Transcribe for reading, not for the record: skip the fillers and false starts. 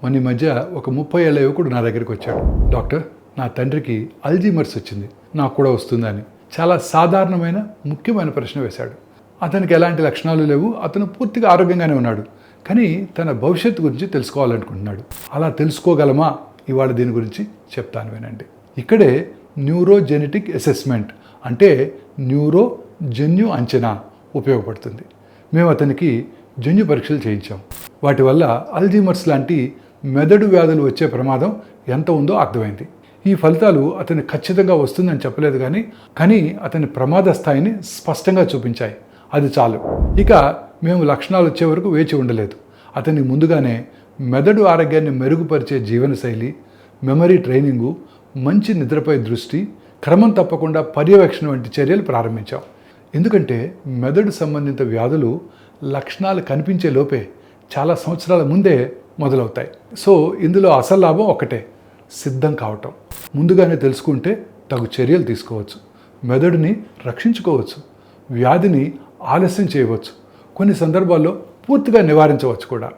మొన్న ఈ మధ్య ఒక 30 ఏళ్ల యువకుడు నా దగ్గరికి వచ్చాడు. డాక్టర్, నా తండ్రికి అల్జీమర్స్ వచ్చింది, నాకు కూడా వస్తుందని చాలా సాధారణమైన ముఖ్యమైన ప్రశ్న వేశాడు. అతనికి ఎలాంటి లక్షణాలు లేవు, అతను పూర్తిగా ఆరోగ్యంగానే ఉన్నాడు. కానీ తన భవిష్యత్తు గురించి తెలుసుకోవాలనుకుంటున్నాడు. అలా తెలుసుకోగలమా? ఇవాళ దీని గురించి చెప్తాను, వినండి. ఇక్కడే న్యూరోజెనెటిక్ అసెస్మెంట్ అంటే న్యూరో జన్యు అంచనా ఉపయోగపడుతుంది. మేము అతనికి జన్యు పరీక్షలు చేయించాం. వాటి వల్ల అల్జీమర్స్ లాంటి మెదడు వ్యాధులు వచ్చే ప్రమాదం ఎంత ఉందో అర్థమైంది. ఈ ఫలితాలు అతను ఖచ్చితంగా వస్తుందని చెప్పలేదు, కానీ అతని ప్రమాద స్థాయిని స్పష్టంగా చూపించాయి. అది చాలు. ఇక మేము లక్షణాలు వచ్చే వరకు వేచి ఉండలేదు. అతన్ని ముందుగానే మెదడు ఆరోగ్యాన్ని మెరుగుపరిచే జీవనశైలి, మెమరీ ట్రైనింగు, మంచి నిద్రపై దృష్టి, క్రమం తప్పకుండా పర్యవేక్షణ వంటి చర్యలు ప్రారంభించాం. ఎందుకంటే మెదడు సంబంధిత వ్యాధులు లక్షణాలు కనిపించే లోపే చాలా సంవత్సరాల ముందే మొదలవుతాయి. సో ఇందులో అసలు లాభం ఒక్కటే, సిద్ధం కావటం. ముందుగానే తెలుసుకుంటే తగు చర్యలు తీసుకోవచ్చు, మెదడుని రక్షించుకోవచ్చు, వ్యాధిని ఆలస్యం చేయవచ్చు, కొన్ని సందర్భాల్లో పూర్తిగా నివారించవచ్చు కూడా.